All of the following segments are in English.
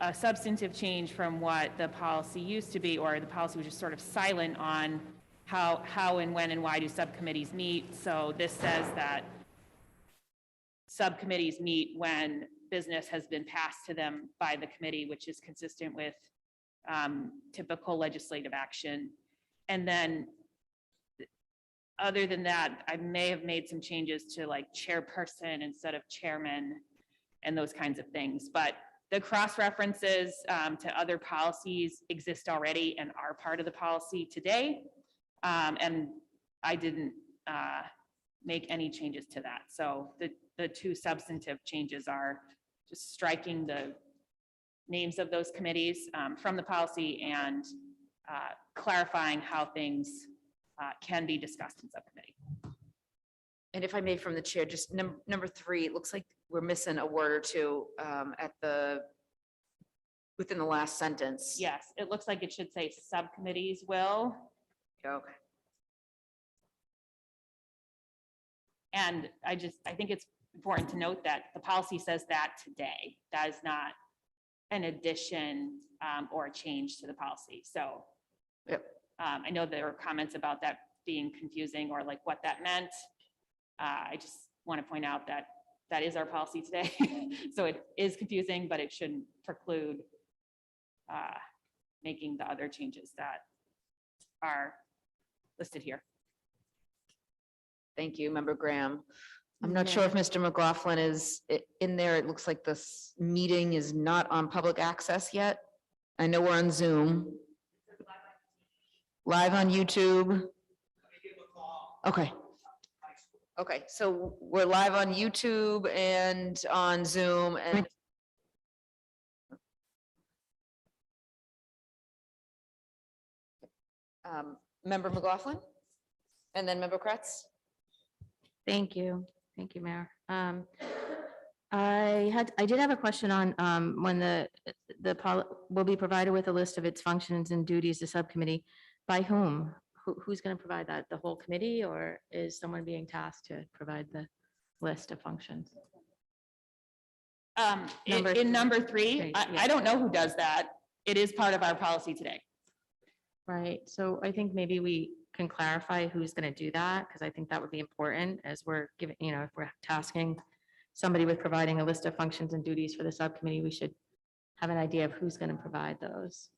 a substantive change from what the policy used to be, or the policy was just sort of silent on how and when and why do subcommittees meet. So this says that subcommittees meet when business has been passed to them by the committee, which is consistent with typical legislative action. And then other than that, I may have made some changes to like chairperson instead of chairman and those kinds of things. But the cross references to other policies exist already and are part of the policy today. And I didn't make any changes to that. So the two substantive changes are just striking the names of those committees from the policy and clarifying how things can be discussed in subcommittee. And if I may, from the chair, just number 3, it looks like we're missing a word or two within the last sentence. Yes, it looks like it should say subcommittees will. Okay. And I think it's important to note that the policy says that today. That is not an addition or a change to the policy. So yep. I know there were comments about that being confusing or like what that meant. I just want to point out that that is our policy today. So it is confusing, but it shouldn't preclude making the other changes that are listed here. Thank you, Member Graham. I'm not sure if Mr. McLaughlin is in there. It looks like this meeting is not on public access yet. I know we're on Zoom. Live on YouTube. Okay. Okay, so we're live on YouTube and on Zoom and Member McLaughlin and then Member Kretz. Thank you, Mayor. I did have a question on when the will be provided with a list of its functions and duties to subcommittee. By whom? Who's going to provide that? The whole committee, or is someone being tasked to provide the list of functions? In number 3, I don't know who does that. It is part of our policy today. Right. So I think maybe we can clarify who's going to do that, because I think that would be important as we're giving, if we're tasking somebody with providing a list of functions and duties for the subcommittee, we should have an idea of who's going to provide those.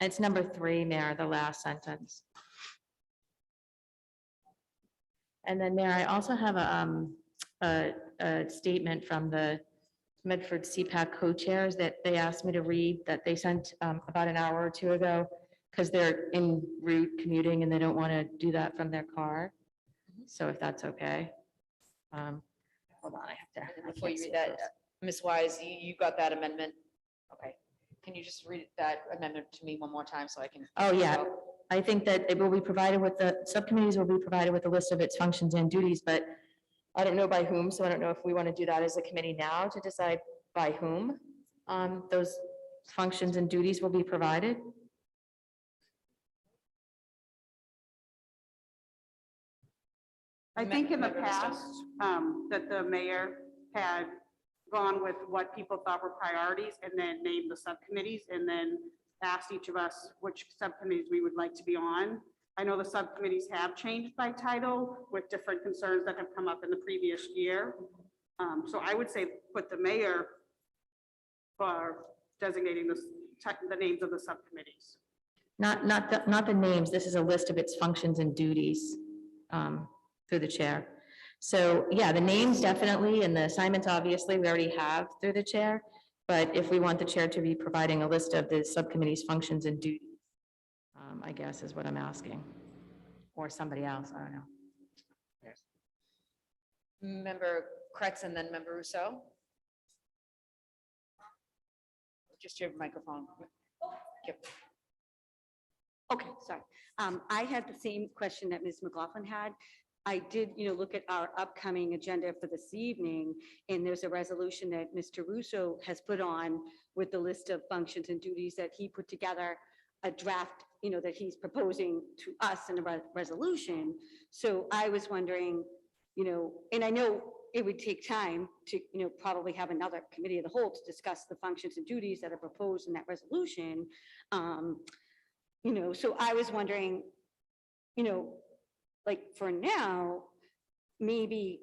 It's number 3, Mayor, the last sentence. And then, Mayor, I also have a statement from the Medford CPAC co-chairs that they asked me to read, that they sent about an hour or 2 ago, because they're en route commuting and they don't want to do that from their car. So if that's okay. Hold on, I have to. Before you read that, Ms. Wise, you got that amendment? Okay. Can you just read that amendment to me one more time so I can? Oh, yeah. I think that it will be provided with the subcommittees will be provided with a list of its functions and duties, but I don't know by whom. So I don't know if we want to do that as a committee now to decide by whom those functions and duties will be provided. I think in the past that the mayor had gone with what people thought were priorities and then named the subcommittees and then asked each of us which subcommittees we would like to be on. I know the subcommittees have changed by title with different concerns that have come up in the previous year. So I would say put the mayor for designating the names of the subcommittees. Not the names. This is a list of its functions and duties through the chair. So yeah, the names definitely, and the assignments obviously we already have through the chair. But if we want the chair to be providing a list of the subcommittee's functions and duties, I guess is what I'm asking, or somebody else. I don't know. Member Kretz and then Member Rousseau. Just your microphone. Yep. Okay, sorry. I had the same question that Ms. McLaughlin had. I did, look at our upcoming agenda for this evening, and there's a resolution that Mr. Russo has put on with the list of functions and duties that he put together, a draft, that he's proposing to us in a resolution. So I was wondering, and I know it would take time to, probably have another committee of the whole to discuss the functions and duties that are proposed in that resolution. So I was wondering, like for now, maybe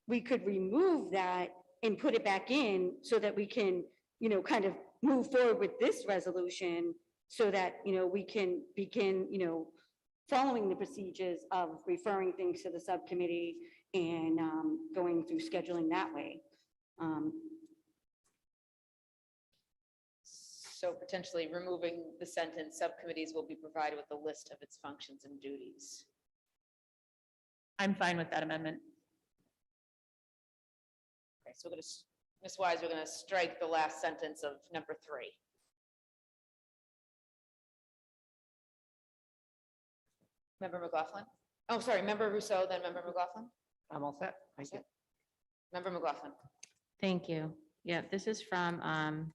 we could remove that and put it back in so that we can, kind of move forward with this resolution so that, we can begin, following the procedures of referring things to the subcommittee and going through scheduling that way. So potentially removing the sentence, subcommittees will be provided with a list of its functions and duties. I'm fine with that amendment. Okay, so we're going to, Ms. Wise, we're going to strike the last sentence of number 3. Member McLaughlin? Oh, sorry, Member Rousseau, then Member McLaughlin? I'm all set. Thank you. Member McLaughlin? Thank you. Yeah, this is from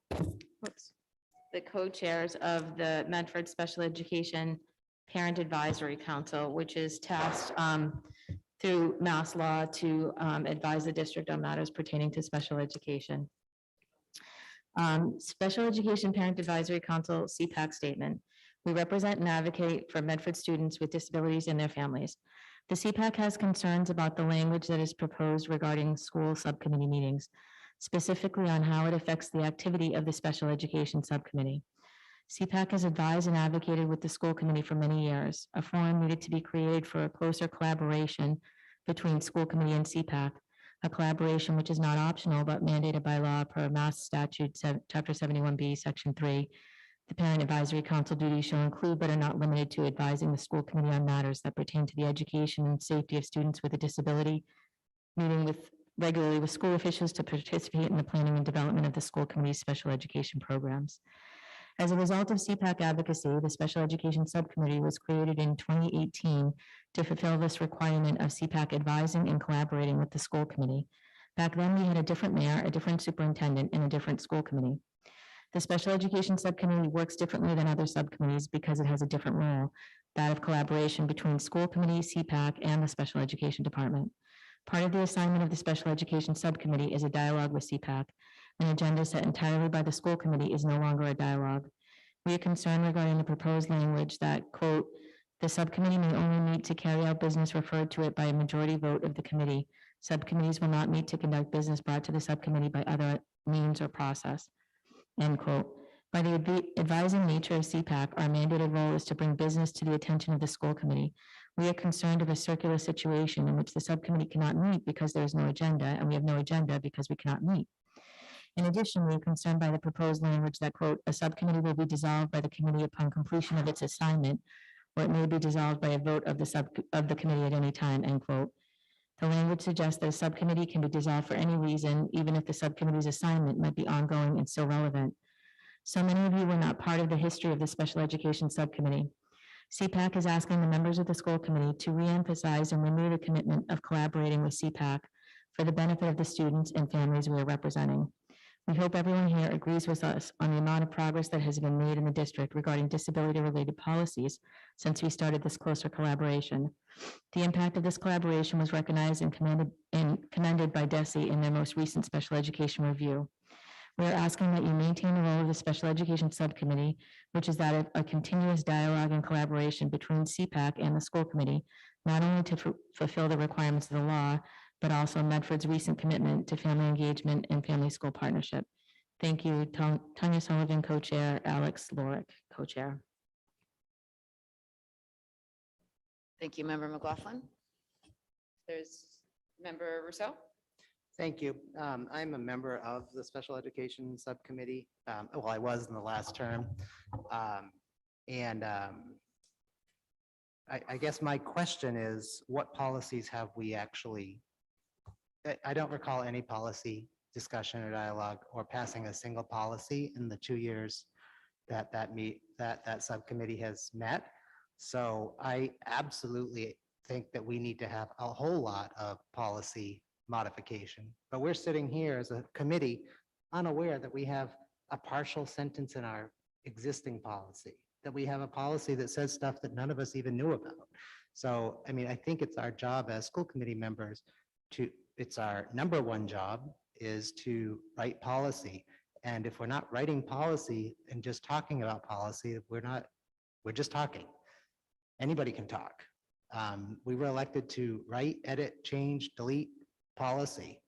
the co-chairs of the Medford Special Education Parent Advisory Council, which is tasked through Mass law to advise the district on matters pertaining to special education. Special Education Parent Advisory Council, CPAC statement. We represent and advocate for Medford students with disabilities and their families. The CPAC has concerns about the language that is proposed regarding school subcommittee meetings, specifically on how it affects the activity of the Special Education Subcommittee. CPAC has advised and advocated with the school committee for many years. A forum needed to be created for a closer collaboration between school committee and CPAC, a collaboration which is not optional but mandated by law per Mass Statute Chapter 71B, Section 3. The Parent Advisory Council duties shall include but are not limited to advising the school committee on matters that pertain to the education and safety of students with a disability, meeting regularly with school officials to participate in the planning and development of the school committee's special education programs. As a result of CPAC advocacy, the Special Education Subcommittee was created in 2018 to fulfill this requirement of CPAC advising and collaborating with the school committee. Back then, we had a different mayor, a different superintendent, and a different school committee. The Special Education Subcommittee works differently than other subcommittees because it has a different role, that of collaboration between school committee, CPAC, and the Special Education Department. Part of the assignment of the Special Education Subcommittee is a dialogue with CPAC. An agenda set entirely by the school committee is no longer a dialogue. We are concerned regarding the proposed language that, quote, the subcommittee may only meet to carry out business referred to it by a majority vote of the committee. Subcommittees will not meet to conduct business brought to the subcommittee by other means or process, end quote. By the advising nature of CPAC, our mandated role is to bring business to the attention of the school committee. We are concerned of a circular situation in which the subcommittee cannot meet because there is no agenda, and we have no agenda because we cannot meet. In addition, we are concerned by the proposed language that, quote, a subcommittee will be dissolved by the committee upon completion of its assignment, or it may be dissolved by a vote of the committee at any time, end quote. The language suggests that a subcommittee can be dissolved for any reason, even if the subcommittee's assignment might be ongoing and still relevant. So many of you were not part of the history of the Special Education Subcommittee. CPAC is asking the members of the school committee to reemphasize and renew the commitment of collaborating with CPAC for the benefit of the students and families we are representing. We hope everyone here agrees with us on the amount of progress that has been made in the district regarding disability-related policies since we started this closer collaboration. The impact of this collaboration was recognized and commended by DESE in their most recent special education review. We are asking that you maintain the role of the Special Education Subcommittee, which is that of a continuous dialogue and collaboration between CPAC and the school committee, not only to fulfill the requirements of the law, but also Medford's recent commitment to family engagement and family school partnership. Thank you, Tanya Sullivan, co-chair, Alex Lorick, co-chair. Thank you, Member McLaughlin. There's Member Rousseau. Thank you. I'm a member of the Special Education Subcommittee. Well, I was in the last term. I guess my question is, what policies have we actually, I don't recall any policy discussion or dialogue or passing a single policy in the 2 years that subcommittee has met. So I absolutely think that we need to have a whole lot of policy modification, but we're sitting here as a committee unaware that we have a partial sentence in our existing policy, that we have a policy that says stuff that none of us even knew about. So, I mean, I think it's our job as school committee members to it's our number one job is to write policy. And if we're not writing policy and just talking about policy, we're just talking. Anybody can talk. We were elected to write, edit, change, delete policy.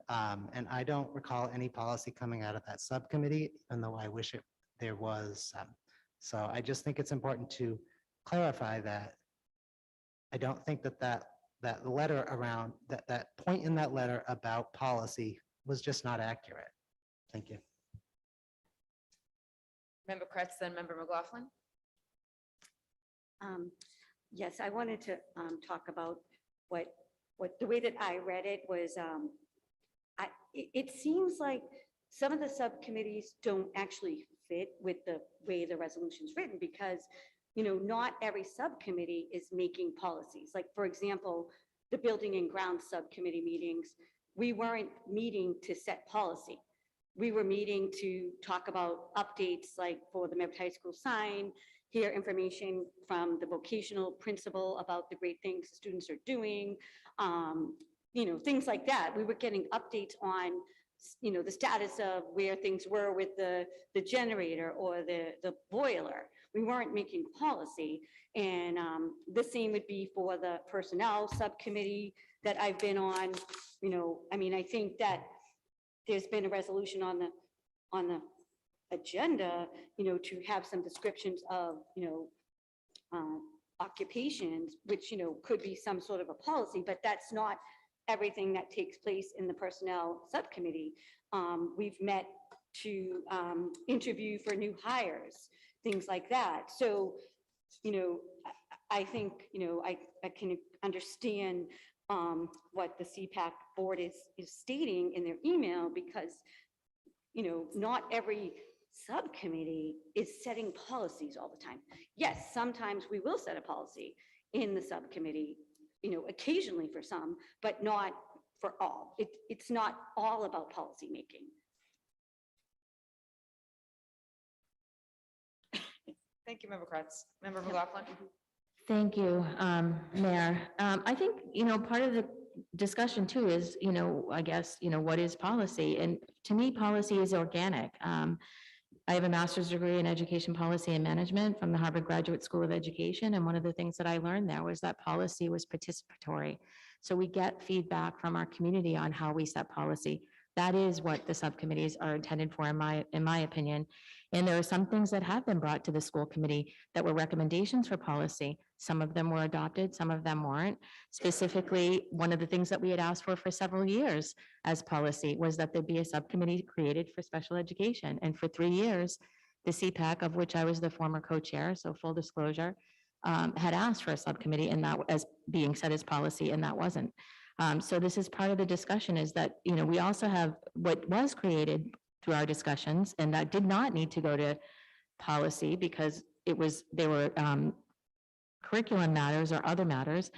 And I don't recall any policy coming out of that subcommittee, even though I wish there was some. So I just think it's important to clarify that I don't think that letter around, that point in that letter about policy was just not accurate. Thank you. Member Kretz, then Member McLaughlin. Yes, I wanted to talk about what the way that I read it was, it seems like some of the subcommittees don't actually fit with the way the resolution's written because, not every subcommittee is making policies. Like, for example, the Building and Grounds Subcommittee meetings, we weren't meeting to set policy. We were meeting to talk about updates like for the Medford High School sign, hear information from the vocational principal about the great things the students are doing, things like that. We were getting updates on, the status of where things were with the generator or the boiler. We weren't making policy. And the same would be for the personnel subcommittee that I've been on. I think that there's been a resolution on the agenda, to have some descriptions of, occupations, which, could be some sort of a policy, but that's not everything that takes place in the personnel subcommittee. We've met to interview for new hires, things like that. So, I think, I can understand what the CPAC board is stating in their email because, not every subcommittee is setting policies all the time. Yes, sometimes we will set a policy in the subcommittee, occasionally for some, but not for all. It's not all about policy making. Thank you, Member Kretz. Member McLaughlin. Thank you, Mayor. I think, part of the discussion too is, I guess, what is policy? And to me, policy is organic. I have a master's degree in education policy and management from the Harvard Graduate School of Education. And one of the things that I learned there was that policy was participatory. So we get feedback from our community on how we set policy. That is what the subcommittees are intended for, in my opinion. And there are some things that have been brought to the school committee that were recommendations for policy. Some of them were adopted, some of them weren't. Specifically, one of the things that we had asked for several years as policy was that there be a subcommittee created for special education. And for 3 years, the CPAC, of which I was the former co-chair, so full disclosure, had asked for a subcommittee and that as being set as policy, and that wasn't. So this is part of the discussion is that, we also have what was created through our discussions, and that did not need to go to policy because they were curriculum matters or other matters,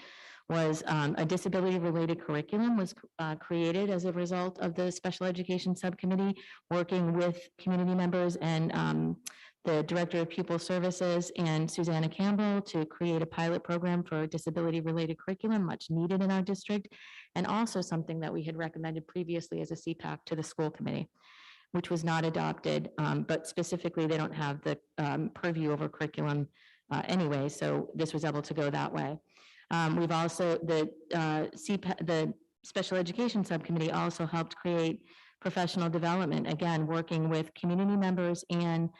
was a disability-related curriculum was created as a result of the special education subcommittee working with community members and the Director of Pupil Services and Susanna Campbell to create a pilot program for disability-related curriculum, much needed in our district, and also something that we had recommended previously as a CPAC to the school committee, which was not adopted, but specifically they don't have the purview over curriculum anyway, so this was able to go that way. We've also, the Special Education Subcommittee also helped create professional development, again, working with community members and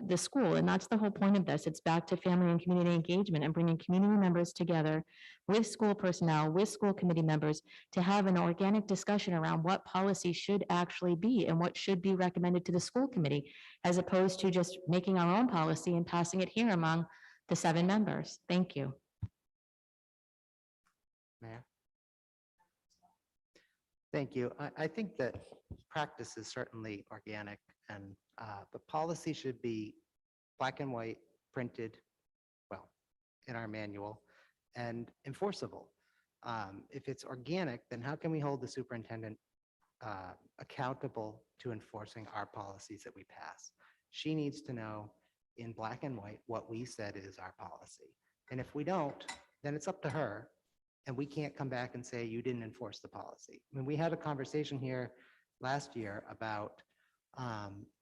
the school. And that's the whole point of this. It's back to family and community engagement and bringing community members together with school personnel, with school committee members to have an organic discussion around what policy should actually be and what should be recommended to the school committee, as opposed to just making our own policy and passing it here among the 7 members. Thank you. Mayor? Thank you. I think that practice is certainly organic and but policy should be black and white, printed, well, in our manual and enforceable. If it's organic, then how can we hold the superintendent accountable to enforcing our policies that we pass? She needs to know in black and white what we said is our policy. And if we don't, then it's up to her. And we can't come back and say, you didn't enforce the policy. I mean, we had a conversation here last year about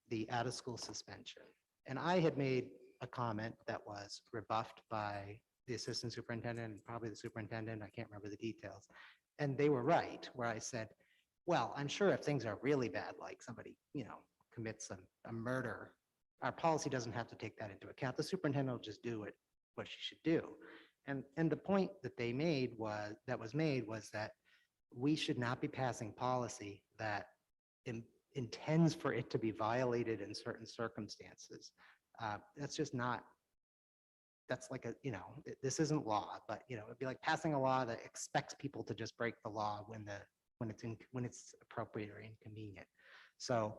the out-of-school suspension. And I had made a comment that was rebuffed by the assistant superintendent and probably the superintendent. I can't remember the details. And they were right, where I said, well, I'm sure if things are really bad, like somebody, commits a murder, our policy doesn't have to take that into account. The superintendent will just do what she should do. And the point that they made was that we should not be passing policy that intends for it to be violated in certain circumstances. That's just not, that's like this isn't law, but it'd be like passing a law that expects people to just break the law when it's appropriate or inconvenient. So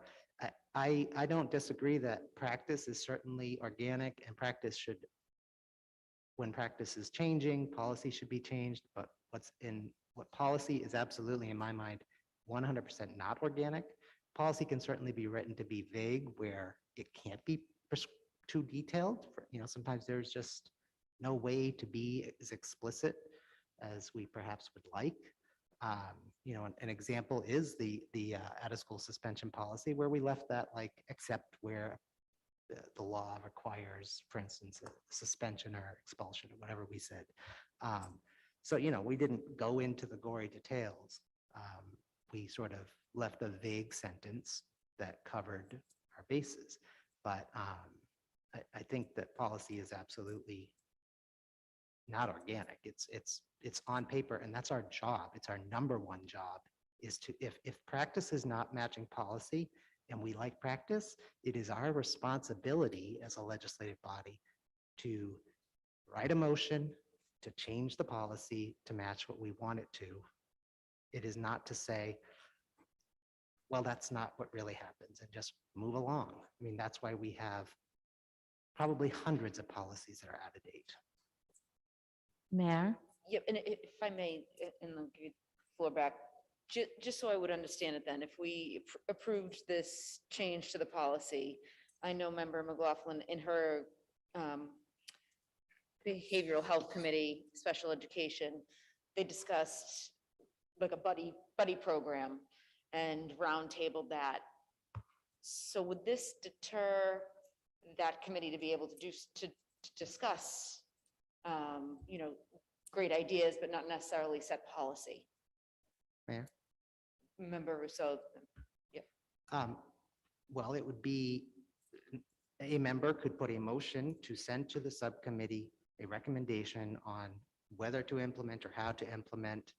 I don't disagree that practice is certainly organic, and when practice is changing, policy should be changed, but what policy is absolutely, in my mind, 100% not organic. Policy can certainly be written to be vague where it can't be too detailed. Sometimes there's just no way to be as explicit as we perhaps would like. An example is the out-of-school suspension policy, where we left that except where the law requires, for instance, a suspension or expulsion or whatever we said. So we didn't go into the gory details. We sort of left a vague sentence that covered our bases. But I think that policy is absolutely not organic. It's on paper, and that's our job. It's our number one job, is to, if practice is not matching policy and we like practice, it is our responsibility as a legislative body to write a motion to change the policy to match what we want it to. It is not to say, well, that's not what really happens, and just move along. I mean, that's why we have probably hundreds of policies that are out of date. Mayor? Yep, and if I may, and I'll give you the floor back, just so I would understand it then, if we approved this change to the policy, I know Member McLaughlin in her Behavioral Health Committee, Special Education, they discussed like a buddy program and roundtabled that. So would this deter that committee to be able to discuss, great ideas, but not necessarily set policy? Mayor? Member Rousseau. Well, it would be, a member could put a motion to send to the subcommittee a recommendation on whether to implement or how to implement.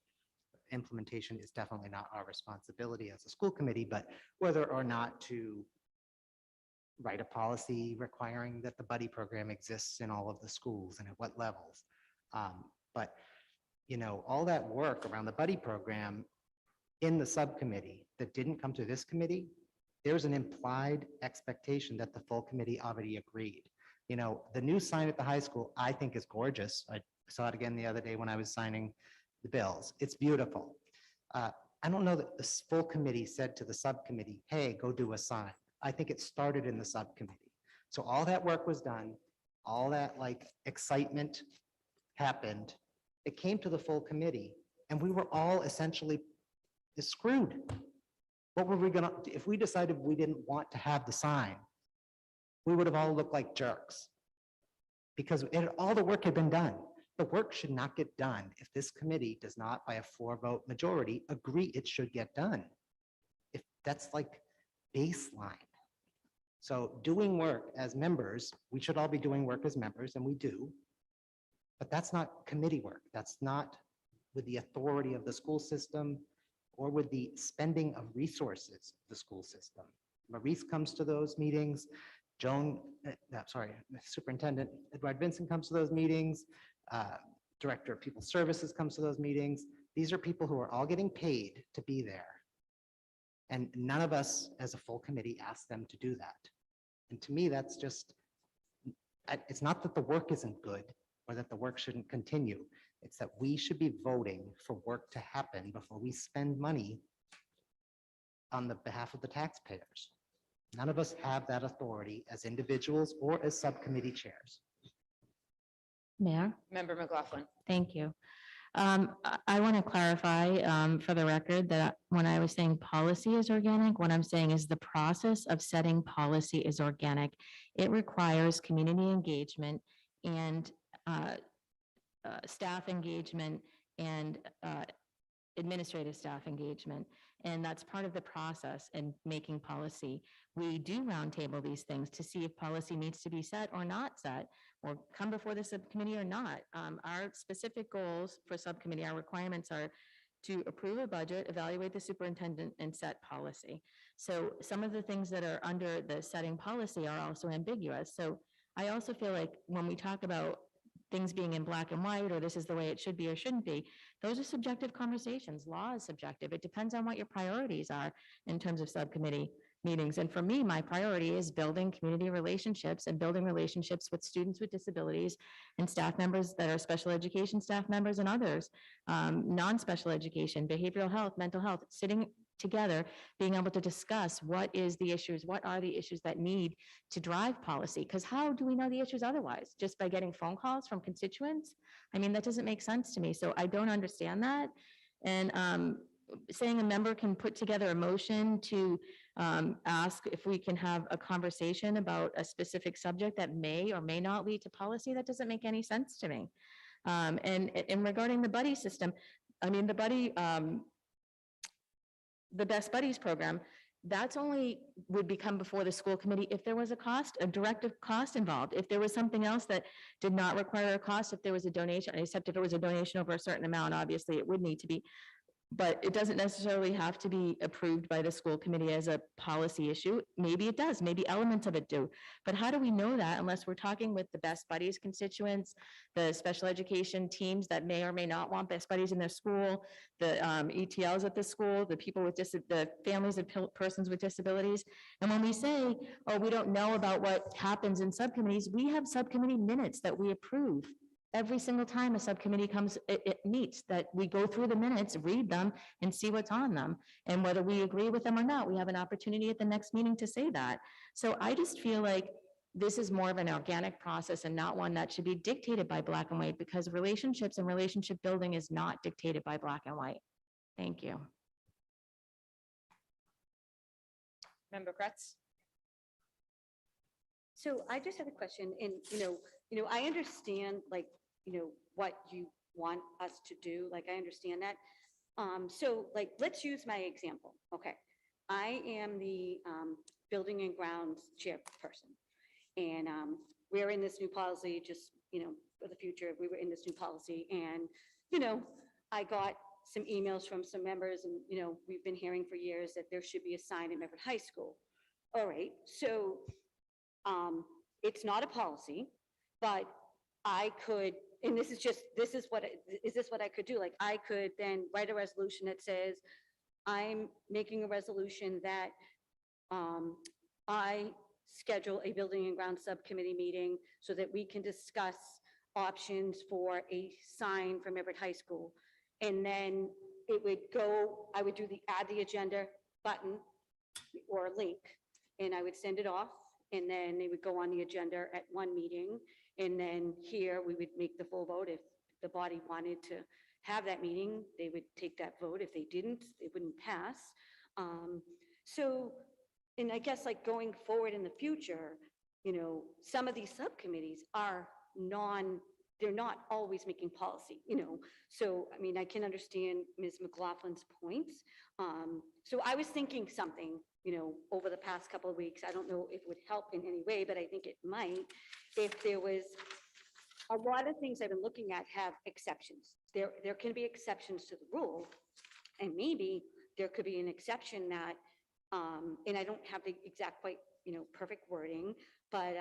Implementation is definitely not our responsibility as a school committee, but whether or not to write a policy requiring that the buddy program exists in all of the schools and at what levels. But all that work around the buddy program in the subcommittee that didn't come to this committee, there's an implied expectation that the full committee already agreed. The new sign at the high school, I think, is gorgeous. I saw it again the other day when I was signing the bills. It's beautiful. I don't know that the full committee said to the subcommittee, hey, go do a sign. I think it started in the subcommittee. So all that work was done, all that excitement happened. It came to the full committee, and we were all essentially screwed. What were we gonna, if we decided we didn't want to have the sign, we would have all looked like jerks, because all the work had been done. The work should not get done if this committee does not, by a 4-vote majority, agree it should get done. If that's baseline. So doing work as members, we should all be doing work as members, and we do, but that's not committee work. That's not with the authority of the school system or with the spending of resources of the school system. Maurice comes to those meetings. Superintendent Edward Vincent comes to those meetings. Director of People Services comes to those meetings. These are people who are all getting paid to be there. And none of us as a full committee asked them to do that. And to me, that's just, it's not that the work isn't good or that the work shouldn't continue. It's that we should be voting for work to happen before we spend money on the behalf of the taxpayers. None of us have that authority as individuals or as subcommittee chairs. Mayor? Member McLaughlin. Thank you. I want to clarify for the record that when I was saying policy is organic, what I'm saying is the process of setting policy is organic. It requires community engagement and uh, staff engagement and administrative staff engagement. And that's part of the process in making policy. We do roundtable these things to see if policy needs to be set or not set, or come before the subcommittee or not. Our specific goals for subcommittee, our requirements are to approve a budget, evaluate the superintendent, and set policy. So some of the things that are under the setting policy are also ambiguous. So I also feel like when we talk about things being in black and white, or this is the way it should be or shouldn't be, those are subjective conversations. Law is subjective. It depends on what your priorities are in terms of subcommittee meetings. And for me, my priority is building community relationships and building relationships with students with disabilities and staff members that are special education staff members and others, non-special education, behavioral health, mental health, sitting together, being able to discuss what are the issues that need to drive policy. Because how do we know the issues otherwise? Just by getting phone calls from constituents? I mean, that doesn't make sense to me. So I don't understand that. And saying a member can put together a motion to ask if we can have a conversation about a specific subject that may or may not lead to policy, that doesn't make any sense to me. And regarding the buddy system, I mean, the Best Buddies program, that's only would become before the school committee if there was a direct cost involved. If there was something else that did not require a cost, if there was a donation, except if it was a donation over a certain amount, obviously it would need to be. But it doesn't necessarily have to be approved by the school committee as a policy issue. Maybe it does, maybe elements of it do. But how do we know that unless we're talking with the Best Buddies constituents, the special education teams that may or may not want Best Buddies in their school, the ETLs at the school, the people with the families of persons with disabilities. And when we say, oh, we don't know about what happens in subcommittees, we have subcommittee minutes that we approve. Every single time a subcommittee comes, it meets, that we go through the minutes, read them, and see what's on them. And whether we agree with them or not, we have an opportunity at the next meeting to say that. So I just feel like this is more of an organic process and not one that should be dictated by black and white, because relationships and relationship building is not dictated by black and white. Thank you. Member Kretz? So I just have a question, and, I understand, like, what you want us to do, like, I understand that. So, like, let's use my example, okay? I am the Building and Grounds chairperson, and we're in this new policy, just, for the future, we were in this new policy, and, I got some emails from some members, and, we've been hearing for years that there should be a sign in Medford High School. All right, so it's not a policy, but I could, and is this what I could do? Like, I could then write a resolution that says, I'm making a resolution that I schedule a building and ground subcommittee meeting so that we can discuss options for a sign from Everett High School. And then I would do the add the agenda button or a link, and I would send it off. And then they would go on the agenda at one meeting. And then here we would make the full vote. If the body wanted to have that meeting, they would take that vote. If they didn't, it wouldn't pass. So, and I guess, like, going forward in the future, some of these subcommittees are they're not always making policy, So, I mean, I can understand Ms. McLaughlin's points. So I was thinking something, over the past couple of weeks. I don't know if it would help in any way, but I think it might. If there was, a lot of things I've been looking at have exceptions. There can be exceptions to the rule, and maybe there could be an exception that, and I don't have the exact quite, perfect wording, but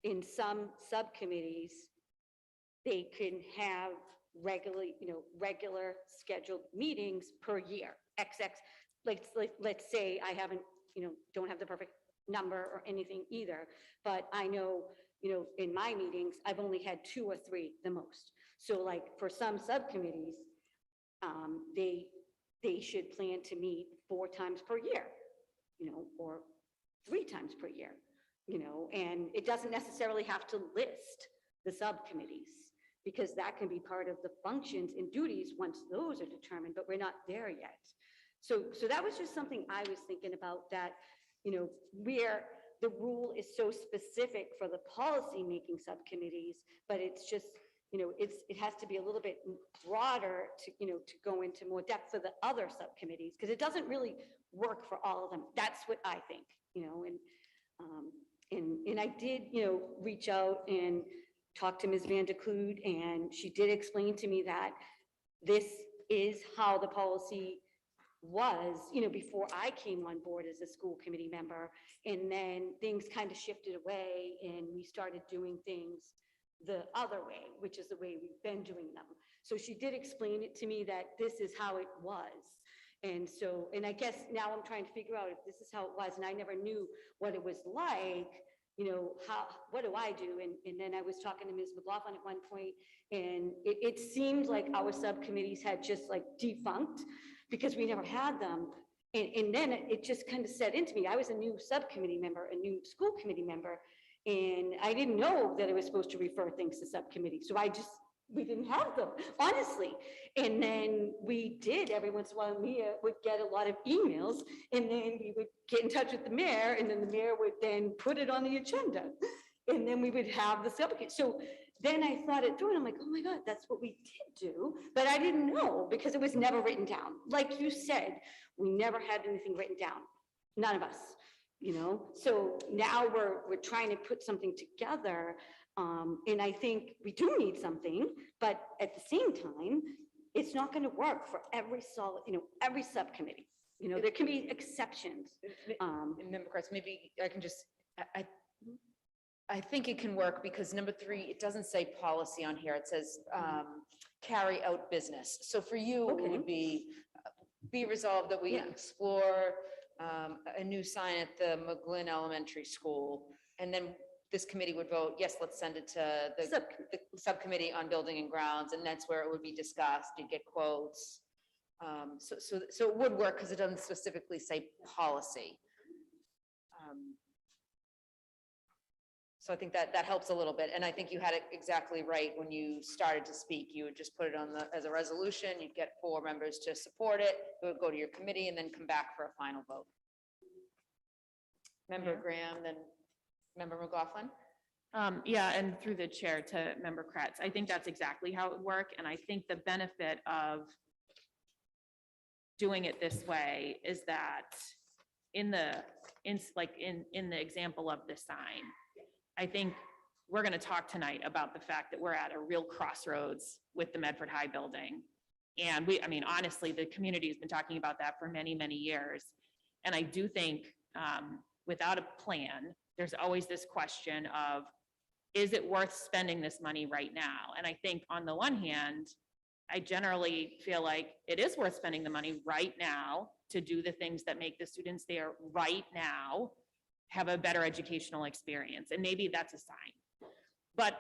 in some subcommittees, they can have regular scheduled meetings per year, XX. Let's say I haven't, don't have the perfect number or anything either, but I know, in my meetings, I've only had 2 or 3 the most. So, like, for some subcommittees, they should plan to meet 4 times per year, or 3 times per year, and it doesn't necessarily have to list the subcommittees. because that can be part of the functions and duties once those are determined, but we're not there yet. So that was just something I was thinking about, that, where the rule is so specific for the policy-making subcommittees, but it's just, it has to be a little bit broader to go into more depth for the other subcommittees, because it doesn't really work for all of them. That's what I think, and I did, reach out and talk to Ms. Van de Kloot, and she did explain to me that this is how the policy was, before I came on board as a school committee member. And then things kind of shifted away and we started doing things the other way, which is the way we've been doing them. So she did explain it to me that this is how it was. And so, and I guess now I'm trying to figure out if this is how it was, and I never knew what it was like, what do I do? And then I was talking to Ms. McLaughlin at one point, and it seemed like our subcommittees had just like defunct because we never had them. And then it just kind of set into me. I was a new subcommittee member, a new school committee member, and I didn't know that I was supposed to refer things to subcommittee. So we didn't have them, honestly. And then we did, every once in a while, Mia would get a lot of emails, and then we would get in touch with the mayor, and then the mayor would then put it on the agenda. And then we would have the subcommittee. So then I thought it through, and I'm like, oh my God, that's what we did do. But I didn't know because it was never written down. Like you said, we never had anything written down. None of us, So now we're trying to put something together. And I think we do need something, but at the same time, it's not going to work for every every subcommittee. There can be exceptions. Member Kretz, maybe I can just, I think it can work because number 3, it doesn't say policy on here. It says carry out business. So for you, it would be resolved that we explore a new sign at the McGlynn Elementary School. And then this committee would vote, yes, let's send it to the subcommittee on building and grounds. And that's where it would be discussed. You'd get quotes. So it would work because it doesn't specifically say policy. So I think that helps a little bit. And I think you had it exactly right when you started to speak. You would just put it on as a resolution. You'd get 4 members to support it. It would go to your committee and then come back for a final vote. Member Graham, then Member McLaughlin. Yeah, and through the chair to Member Kretz, I think that's exactly how it would work. And I think the benefit of doing it this way is that in the example of the sign, I think we're going to talk tonight about the fact that we're at a real crossroads with the Medford High building. And honestly, the community has been talking about that for many, many years. And I do think without a plan, there's always this question of, is it worth spending this money right now? And I think on the one hand, I generally feel like it is worth spending the money right now to do the things that make the students there right now have a better educational experience. And maybe that's a sign. But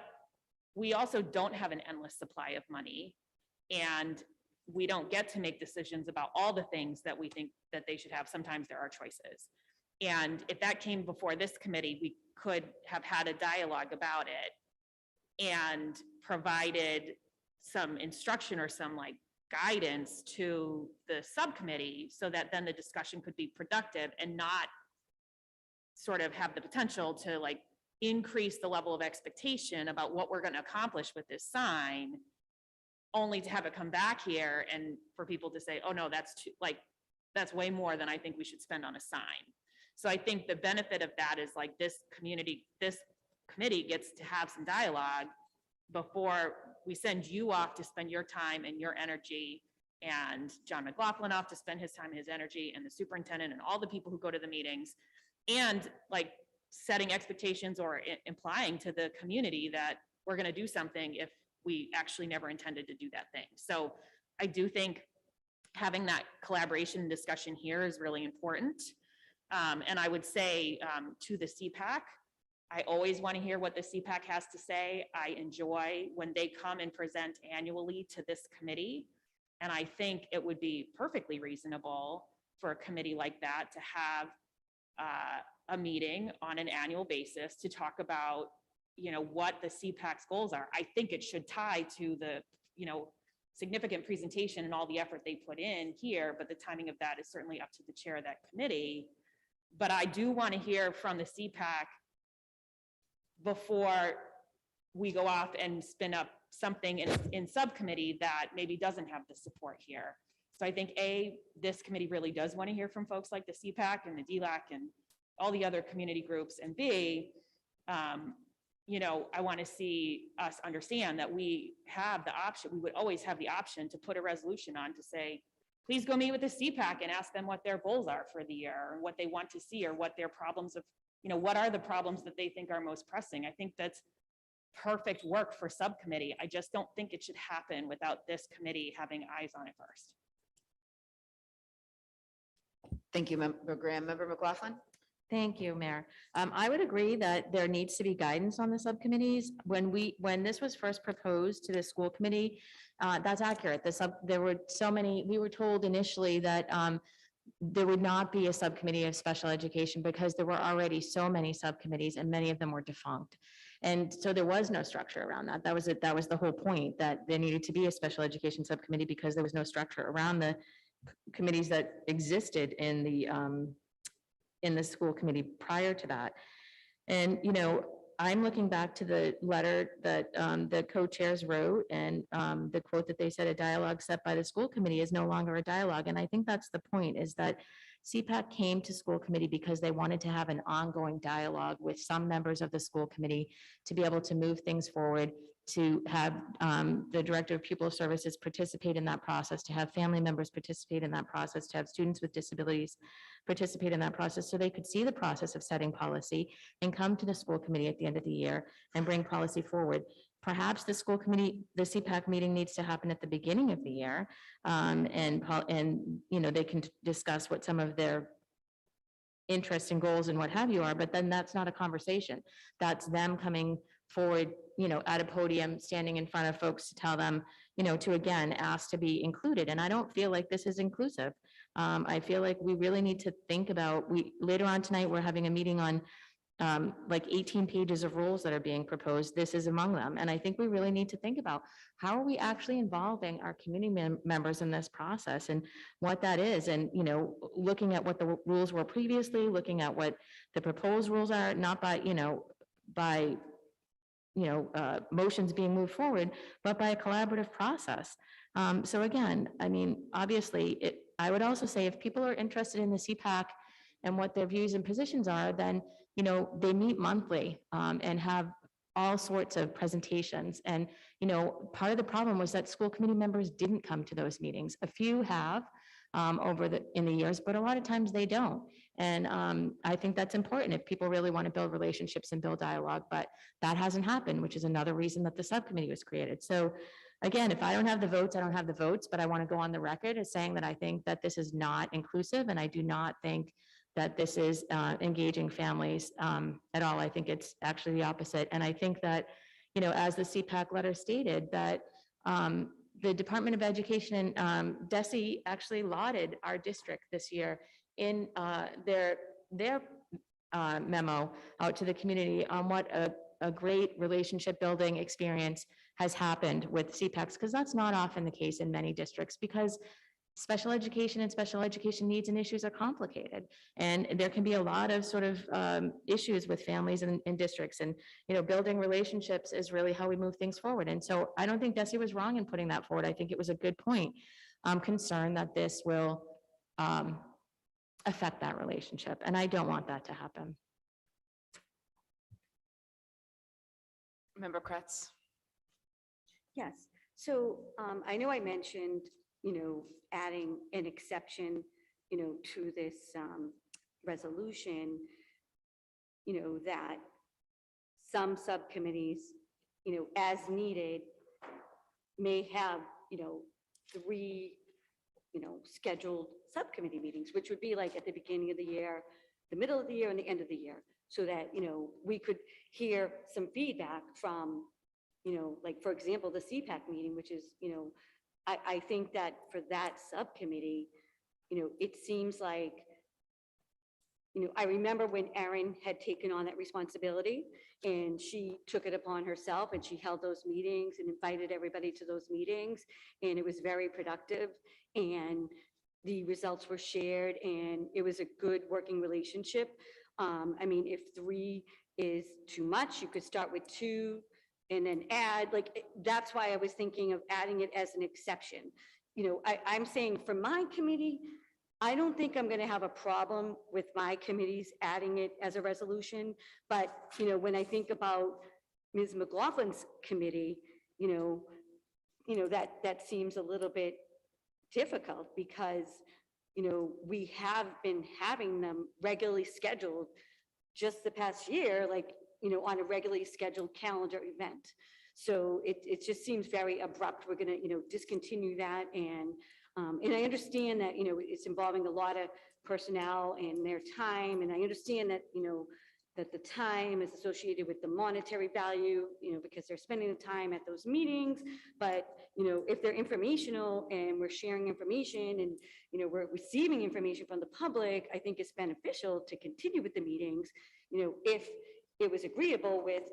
we also don't have an endless supply of money, and we don't get to make decisions about all the things that we think that they should have. Sometimes there are choices. And if that came before this committee, we could have had a dialogue about it and provided some instruction or some guidance to the subcommittee so that then the discussion could be productive and not sort of have the potential to increase the level of expectation about what we're going to accomplish with this sign, only to have it come back here and for people to say, oh no, that's too, that's way more than I think we should spend on a sign. So I think the benefit of that is this committee gets to have some dialogue before we send you off to spend your time and your energy, and John McLaughlin off to spend his time and his energy, and the superintendent and all the people who go to the meetings, and setting expectations or implying to the community that we're going to do something if we actually never intended to do that thing. So I do think having that collaboration and discussion here is really important. And I would say to the CPAC, I always want to hear what the CPAC has to say. I enjoy when they come and present annually to this committee. And I think it would be perfectly reasonable for a committee like that to have a meeting on an annual basis to talk about, what the CPAC's goals are. I think it should tie to the, significant presentation and all the effort they put in here, but the timing of that is certainly up to the chair of that committee. But I do want to hear from the CPAC before we go off and spin up something in subcommittee that maybe doesn't have the support here. So I think this committee really does want to hear from folks like the CPAC and the DLAC and all the other community groups, and B, I want to see us understand that we have the option, we would always have the option to put a resolution on to say, please go meet with the CPAC and ask them what their goals are for the year, or what they want to see, or what their problems of, what are the problems that they think are most pressing. I think that's perfect work for subcommittee. I just don't think it should happen without this committee having eyes on it first. Thank you, Member Graham. Member McLaughlin? Thank you, Mayor. I would agree that there needs to be guidance on the subcommittees. When this was first proposed to the school committee, that's accurate. There were so many, we were told initially that there would not be a subcommittee of special education because there were already so many subcommittees and many of them were defunct. And so there was no structure around that. That was it. That was the whole point, that there needed to be a special education subcommittee because there was no structure around the committees that existed in the school committee prior to that. And, I'm looking back to the letter that the co-chairs wrote, and the quote that they said, a dialogue set by the school committee is no longer a dialogue. And I think that's the point, is that CPAC came to school committee because they wanted to have an ongoing dialogue with some members of the school committee to be able to move things forward, to have the director of pupil services participate in that process, to have family members participate in that process, to have students with disabilities participate in that process, so they could see the process of setting policy and come to the school committee at the end of the year and bring policy forward. Perhaps the school committee, the CPAC meeting needs to happen at the beginning of the year, and they can discuss what some of their interests and goals and what have you are, but then that's not a conversation. That's them coming forward, at a podium, standing in front of folks to tell them, to again, ask to be included. And I don't feel like this is inclusive. I feel like we really need to think about, later on tonight, we're having a meeting on like 18 pages of rules that are being proposed. This is among them. And I think we really need to think about how are we actually involving our community members in this process and what that is. And, looking at what the rules were previously, looking at what the proposed rules are, not by, by motions being moved forward, but by a collaborative process. So again, obviously, I would also say if people are interested in the CPAC and what their views and positions are, then, they meet monthly and have all sorts of presentations. And, part of the problem was that school committee members didn't come to those meetings. A few have in the years, but a lot of times they don't. And I think that's important if people really want to build relationships and build dialogue, but that hasn't happened, which is another reason that the subcommittee was created. So again, if I don't have the votes, I don't have the votes, but I want to go on the record as saying that I think that this is not inclusive, and I do not think that this is engaging families at all. I think it's actually the opposite. And I think that, as the CPAC letter stated, that the Department of Education and DESE actually lauded our district this year in their memo out to the community on what a great relationship building experience has happened with CPACs, because that's not often the case in many districts, because special education and special education needs and issues are complicated. And there can be a lot of sort of issues with families and districts, and, building relationships is really how we move things forward. And so I don't think DESE was wrong in putting that forward. I think it was a good point. I'm concerned that this will affect that relationship, and I don't want that to happen. Member Kretz? Yes, so I know I mentioned, adding an exception, to this resolution, that some subcommittees, as needed, may have, 3, scheduled subcommittee meetings, which would be like at the beginning of the year, the middle of the year, and the end of the year, so that, we could hear some feedback from, like, for example, the CPAC meeting, which is, I think that for that subcommittee, it seems like I remember when Erin had taken on that responsibility and she took it upon herself and she held those meetings and invited everybody to those meetings. And it was very productive and the results were shared and it was a good working relationship. I mean, if 3 is too much, you could start with 2 and then add, like, that's why I was thinking of adding it as an exception. I'm saying for my committee, I don't think I'm going to have a problem with my committees adding it as a resolution. But, when I think about Ms. McLaughlin's committee, that seems a little bit difficult because, we have been having them regularly scheduled just the past year, like, on a regularly scheduled calendar event. So it just seems very abrupt. We're going to, discontinue that. And I understand that, it's involving a lot of personnel and their time. And I understand that, that the time is associated with the monetary value, because they're spending the time at those meetings. But, if they're informational and we're sharing information and, we're receiving information from the public, I think it's beneficial to continue with the meetings, if it was agreeable with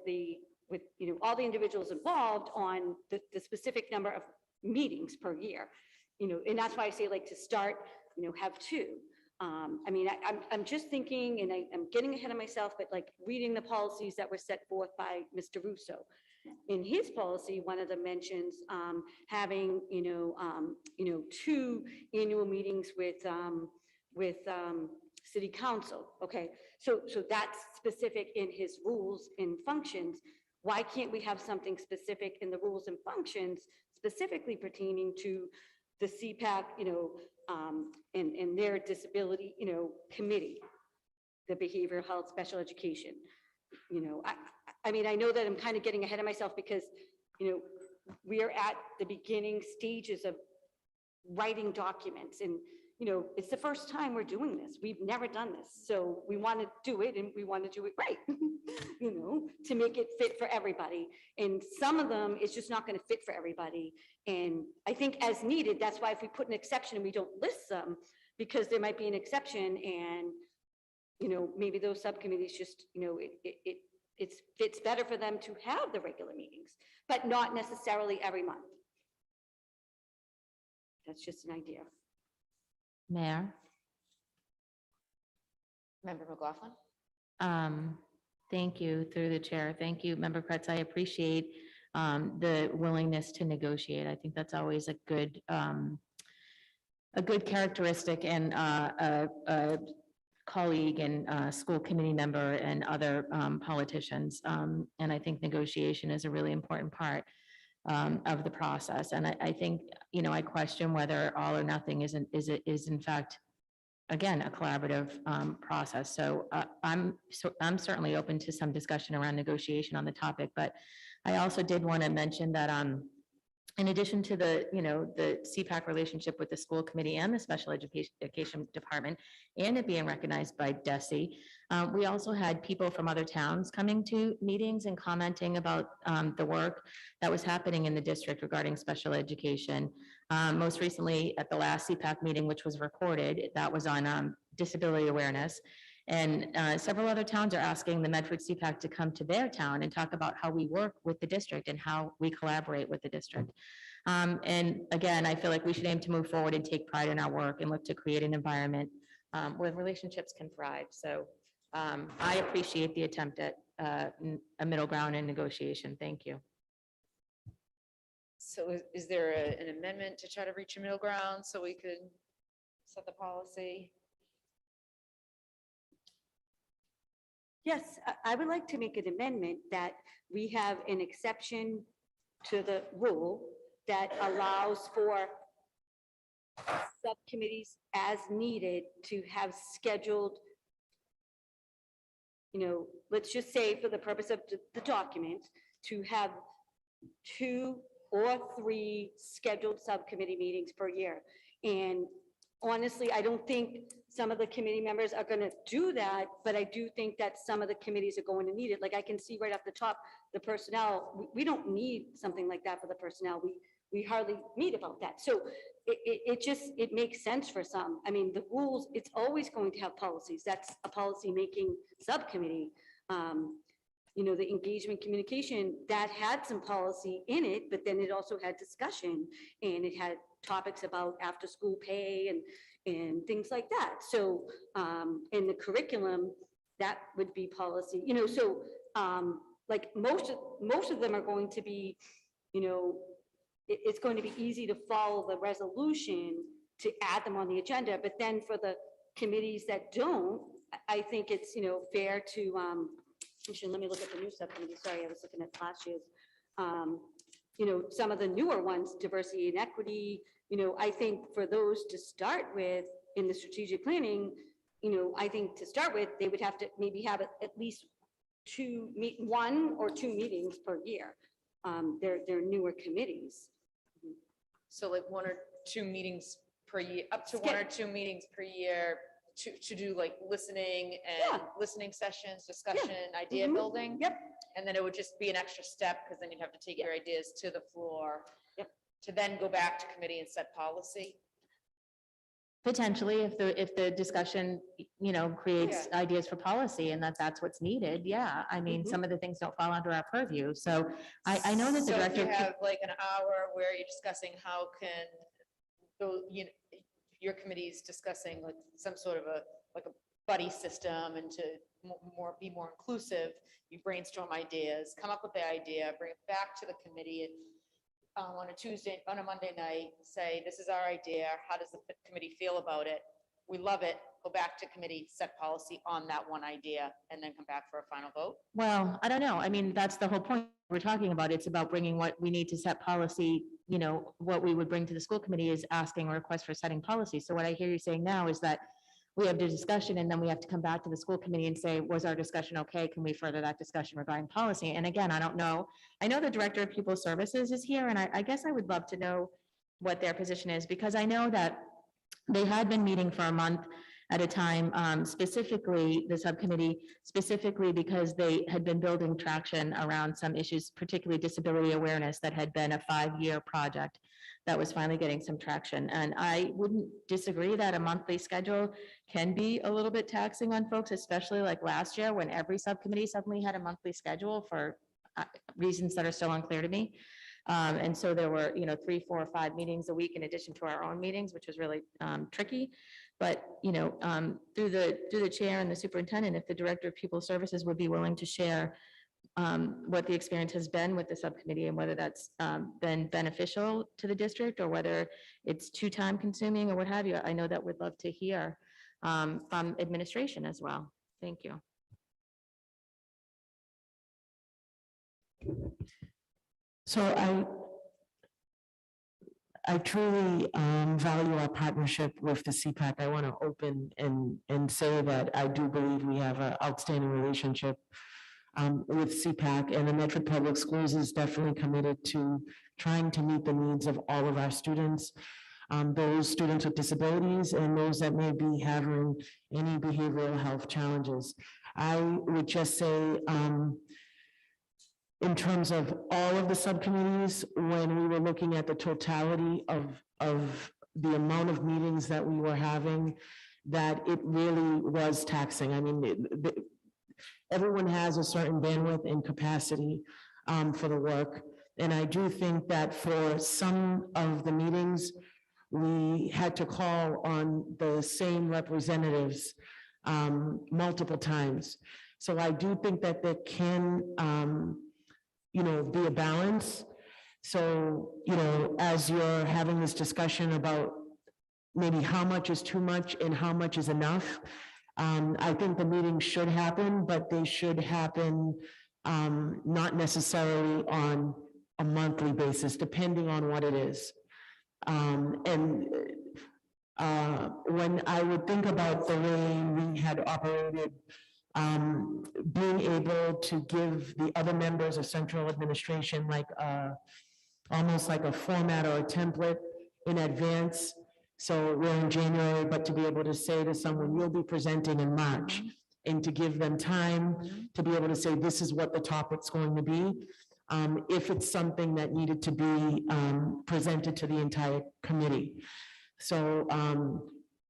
all the individuals involved on the specific number of meetings per year, and that's why I say, like, to start, have 2. I mean, I'm just thinking, and I'm getting ahead of myself, but like reading the policies that were set forth by Mr. Russo. In his policy, one of them mentions having, 2 annual meetings with city council. Okay, so that's specific in his rules and functions. Why can't we have something specific in the rules and functions specifically pertaining to the CPAC, and their disability, committee, the behavioral health special education? I mean, I know that I'm kind of getting ahead of myself because, we are at the beginning stages of writing documents and, it's the first time we're doing this. We've never done this. So we want to do it and we want to do it right, to make it fit for everybody. And some of them, it's just not going to fit for everybody. And I think as needed, that's why if we put an exception and we don't list them, because there might be an exception and, maybe those subcommittees just, it fits better for them to have the regular meetings, but not necessarily every month. That's just an idea. Mayor? Member McLaughlin? Thank you, through the chair. Thank you, Member Kretz. I appreciate the willingness to negotiate. I think that's always a good characteristic and a colleague and school committee member and other politicians. And I think negotiation is a really important part of the process. And I think, I question whether all or nothing is in fact, again, a collaborative process. So I'm certainly open to some discussion around negotiation on the topic, but I also did want to mention that in addition to the CPAC relationship with the school committee and the special education department, and it being recognized by DESE, we also had people from other towns coming to meetings and commenting about the work that was happening in the district regarding special education. Most recently at the last CPAC meeting, which was recorded, that was on disability awareness. And several other towns are asking the Medford CPAC to come to their town and talk about how we work with the district and how we collaborate with the district. And again, I feel like we should aim to move forward and take pride in our work and look to create an environment where relationships can thrive. So I appreciate the attempt at a middle ground in negotiation. Thank you. So is there an amendment to try to reach a middle ground so we could set the policy? Yes, I would like to make an amendment that we have an exception to the rule that allows for subcommittees as needed to have scheduled, let's just say for the purpose of the document, to have 2 or 3 scheduled subcommittee meetings per year. And honestly, I don't think some of the committee members are going to do that, but I do think that some of the committees are going to need it. Like I can see right off the top, the personnel, we don't need something like that for the personnel. we hardly meet about that. So it makes sense for some. I mean, the rules, it's always going to have policies. That's a policy-making subcommittee. You know, the engagement communication, that had some policy in it, but then it also had discussion, and it had topics about after-school pay and things like that. So in the curriculum, that would be policy, you know, so like most of them are going to be, you know, it's going to be easy to follow the resolution to add them on the agenda, but then for the committees that don't, I think it's, you know, fair to, actually, let me look at the new subcommittee. Sorry, I was looking at last year's. You know, some of the newer ones, diversity and equity, you know, I think for those to start with in the strategic planning, you know, I think to start with, they would have to maybe have at least 1 or 2 meetings per year. They're newer committees. So like 1 or 2 meetings per year, up to 1 or 2 meetings per year to do like listening and listening sessions, discussion, idea building. Yep. And then it would just be an extra step because then you'd have to take your ideas to the floor to then go back to committee and set policy. Potentially, if the discussion, you know, creates ideas for policy and that's what's needed, yeah. I mean, some of the things don't fall under our purview. So I know that the So if director. you have like an hour where you're discussing how can those, you know, your committee's discussing like some sort of a buddy system and to be more inclusive, you brainstorm ideas, come up with the idea, bring it back to the committee on a Tuesday, on a Monday night, say, this is our idea. How does the committee feel about it? We love it. Go back to committee, set policy on that one idea, and then come back for a final vote. Well, I don't know. I mean, that's the whole point we're talking about. It's about bringing what we need to set policy, you know, what we would bring to the school committee is asking a request for setting policy. So what I hear you saying now is that we have the discussion and then we have to come back to the school committee and say, was our discussion okay? Can we further that discussion regarding policy? And again, I don't know. I know the director of pupil services is here, and I guess I would love to know what their position is, because I know that they had been meeting for a month at a time, specifically the subcommittee, specifically because they had been building traction around some issues, particularly disability awareness, that had been a 5-year project that was finally getting some traction. And I wouldn't disagree that a monthly schedule can be a little bit taxing on folks, especially like last year when every subcommittee suddenly had a monthly schedule for reasons that are still unclear to me. And so there were, you know, 3, 4, or 5 meetings a week in addition to our own meetings, which was really tricky. But, you know, through the chair and the superintendent, if the director of pupil services would be willing to share what the experience has been with the subcommittee and whether that's been beneficial to the district or whether it's too time consuming or what have you, I know that we'd love to hear from administration as well. Thank you. So I truly value our partnership with the CPAC. I want to open and say that I do believe we have an outstanding relationship with CPAC, and the Medford Public Schools is definitely committed to trying to meet the needs of all of our students, those students with disabilities and those that may be having any behavioral health challenges. I would just say, in terms of all of the subcommittees, when we were looking at the totality of the amount of meetings that we were having, that it really was taxing. I mean, everyone has a certain bandwidth and capacity for the work. And I do think that for some of the meetings, we had to call on the same representatives multiple times. So I do think that there can, you know, be a balance. So, you know, as you're having this discussion about maybe how much is too much and how much is enough, I think the meetings should happen, but they should happen not necessarily on a monthly basis, depending on what it is. When I would think about the way we had operated, being able to give the other members of central administration like almost like a format or a template in advance. So we're in January, but to be able to say to someone, you'll be presenting in March, and to give them time to be able to say, this is what the topic's going to be. if it's something that needed to be presented to the entire committee. So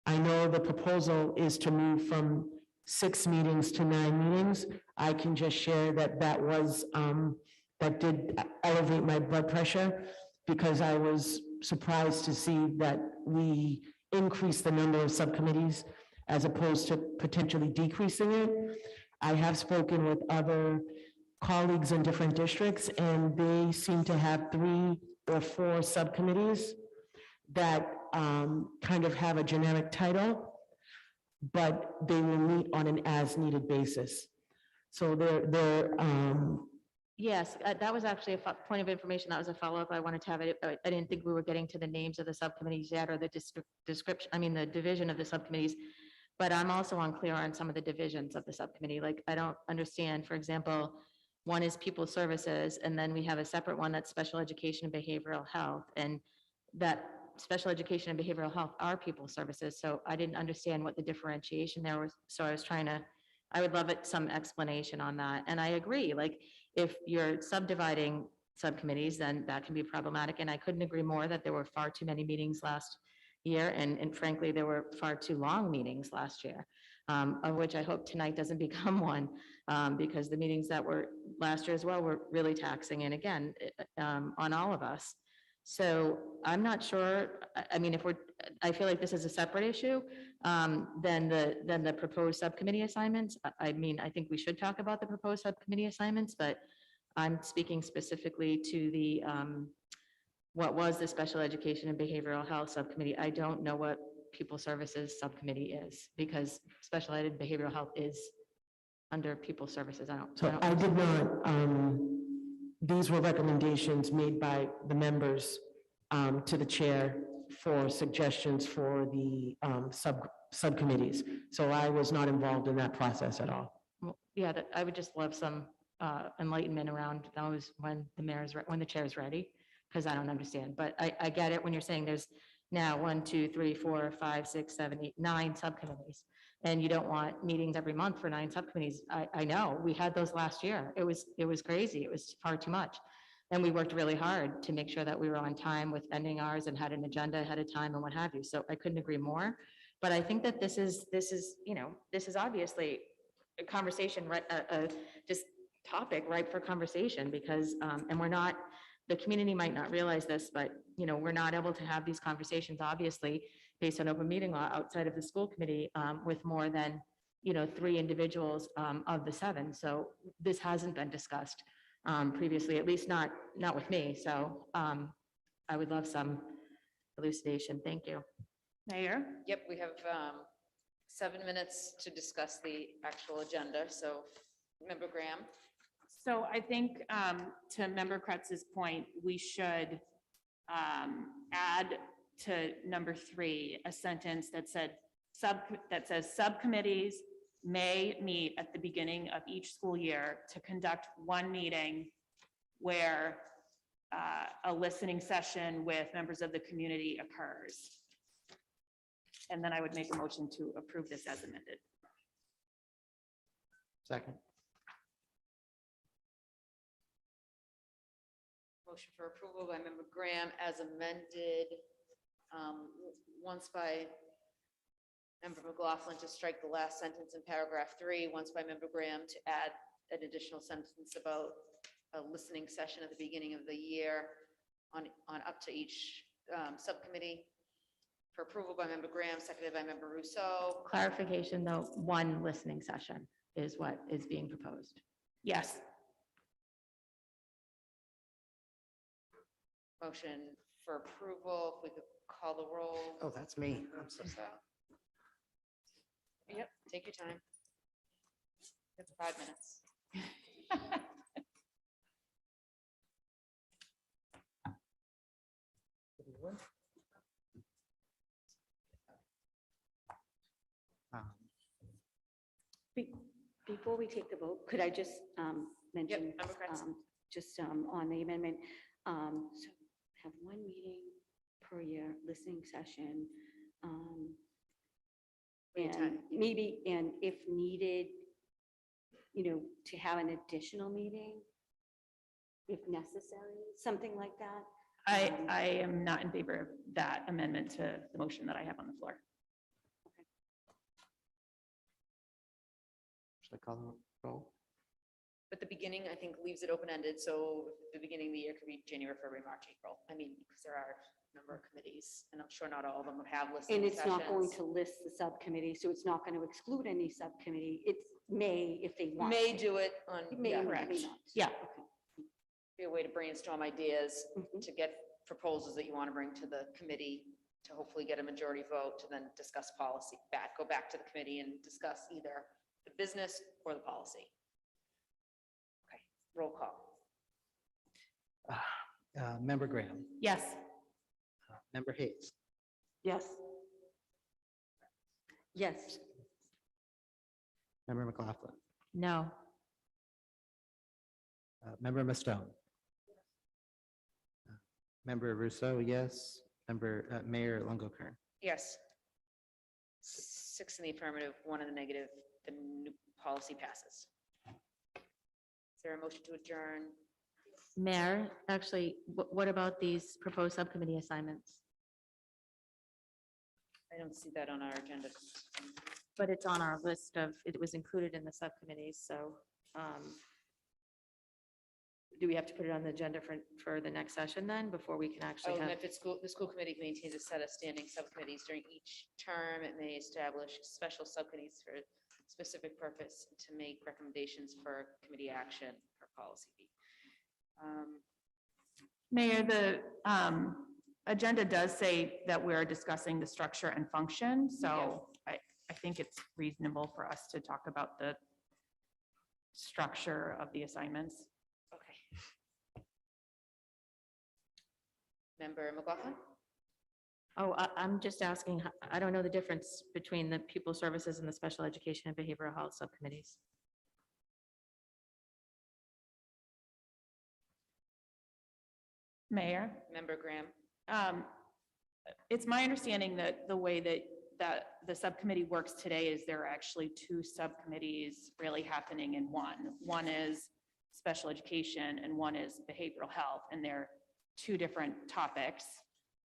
I know the proposal is to move from 6 meetings to 9 meetings. I can just share that that did elevate my blood pressure because I was surprised to see that we increased the number of subcommittees as opposed to potentially decreasing it. I have spoken with other colleagues in different districts, and they seem to have 3 or 4 subcommittees that kind of have a generic title, but they will meet on an as-needed basis. So Yes, that was actually a point of information. That was a follow-up. I wanted to have it. I didn't think we were getting to the names of the subcommittees yet or the description, I mean, the division of the subcommittees. But I'm also unclear on some of the divisions of the subcommittee. Like, I don't understand, for example, one is people services, and then we have a separate one that's special education and behavioral health. And that special education and behavioral health are people services. So I didn't understand what the differentiation there was. So I would love some explanation on that. And I agree, like, if you're subdividing subcommittees, then that can be problematic. And I couldn't agree more that there were far too many meetings last year. And frankly, there were far too long meetings last year, of which I hope tonight doesn't become one, because the meetings that were last year as well were really taxing. And again, on all of us. So I'm not sure, I mean, I feel like this is a separate issue than the proposed subcommittee assignments. I mean, I think we should talk about the proposed subcommittee assignments, but I'm speaking specifically to the, what was the special education and behavioral health subcommittee. I don't know what people services subcommittee is, because special ed and behavioral health is under people services. So I did not, these were recommendations made by the members to the chair for suggestions for the subcommittees. So I was not involved in that process at all. Well, yeah, I would just love some enlightenment around those when the chair is ready, because I don't understand. But I get it when you're saying there's now 1, 2, 3, 4, 5, 6, 7, 8, 9 subcommittees. And you don't want meetings every month for 9 subcommittees. I know, we had those last year. It was crazy. It was far too much. And we worked really hard to make sure that we were on time with ending ours and had an agenda ahead of time and what have you. So I couldn't agree more. But I think that this is obviously a conversation, right? Just topic ripe for conversation, because, and the community might not realize this, but, we're not able to have these conversations, obviously, based on open meeting law outside of the school committee with more than, 3 individuals of the 7. So this hasn't been discussed previously, at least not with me. So I would love some elucidation. Thank you. Mayor? Yep, we have 7 minutes to discuss the actual agenda. So Member Graham. So I think to Member Kretz's point, we should add to number 3 a sentence that says subcommittees may meet at the beginning of each school year to conduct one meeting where a listening session with members of the community occurs. And then I would make a motion to approve this as amended. Second. Motion for approval by Member Graham as amended, once by Member McLaughlin to strike the last sentence in paragraph 3, once by Member Graham to add an additional sentence about a listening session at the beginning of the year on up to each subcommittee. For approval by Member Graham, seconded by Member Rousseau. Clarification, though, 1 listening session is what is being proposed. Yes. Motion for approval, if we could call the roll. Oh, that's me. I'm so sorry. Yep, take your time. It's 5 minutes. Before we take the vote, could I just mention, Member Kretz. just on the amendment, so have 1 meeting per year, listening session. And maybe, and if needed, to have an additional meeting if necessary, something like that. I am not in favor of that amendment to the motion that I have on the floor. Should I call the roll? But the beginning, I think, leaves it open-ended, so the beginning of the year could be January, February, March, April. I mean, because there are a number of committees, and I'm sure not all of them have listening And it's not going sessions. to list the subcommittee, so it's not going to exclude any subcommittee. It may if they want. May to. do it on, It may yeah, or may correct. not. Yeah. Okay. be a way to brainstorm ideas, Mhm. to get proposals that you want to bring to the committee, to hopefully get a majority vote, to then discuss policy, go back to the committee and discuss either the business or the policy. Okay, roll call. Member Graham, Yes. Member Hayes, Yes. Yes. Member McLaughlin, No. Member Mastone. Member Rousseau, yes. Member Mayor Longo-Kern. Yes. 6 in the affirmative, 1 in the negative, the new policy passes. Is there a motion to adjourn? Mayor, actually, what about these proposed subcommittee assignments? I don't see that on our agenda. But it's on our list of, it was included in the subcommittees, so do we have to put it on the agenda for the next session then, before we can actually Oh, have? Medford School, the school committee maintains a set of standing subcommittees during each term. It may establish special subcommittees for specific purpose to make recommendations for committee action or policy. Mayor, the agenda does say that we're discussing the structure and function, so I think it's reasonable for us to talk about the structure of the assignments. Okay. Member McLaughlin? Oh, I'm just asking, I don't know the difference between the pupil services and the special education and behavioral health subcommittees. Mayor? Member Graham? It's my understanding that the way that the subcommittee works today is there are actually 2 subcommittees really happening in one. One is special education and one is behavioral health, and they're 2 different topics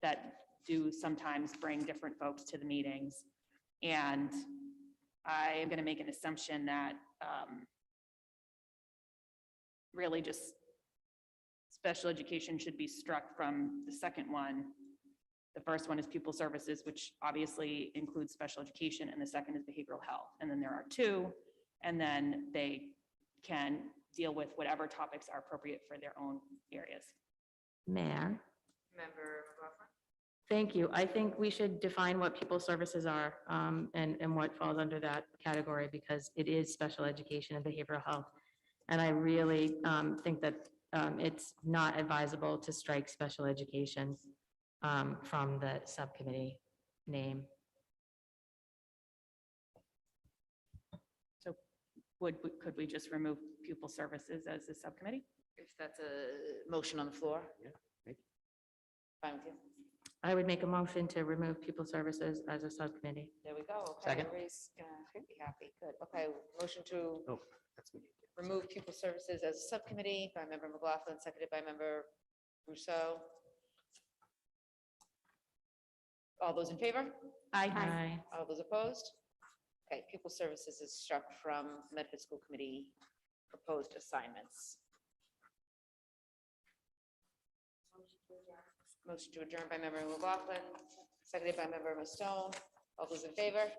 that do sometimes bring different folks to the meetings. And I am going to make an assumption that really just special education should be struck from the second one. The first one is pupil services, which obviously includes special education, and the second is behavioral health. And then there are 2, and then they can deal with whatever topics are appropriate for their own areas. Mayor? Member McLaughlin? Thank you. I think we should define what pupil services are and what falls under that category, because it is special education and behavioral health. And I really think that it's not advisable to strike special education from the subcommittee name. So could we just remove pupil services as a subcommittee? If that's a motion on the floor? Yeah, maybe. Fine with you? I would make a motion to remove pupil services as a subcommittee. There we go. Okay, Second. everybody's gonna be happy. Good. Okay, motion to Oh, that's me. remove pupil services as a subcommittee by member McLaughlin, seconded by member Rousseau. All those in favor? Aye. All those opposed? Okay, pupil services is struck from Medford School Committee proposed assignments. Motion to adjourn by member McLaughlin, seconded by member Mastone. All those in favor?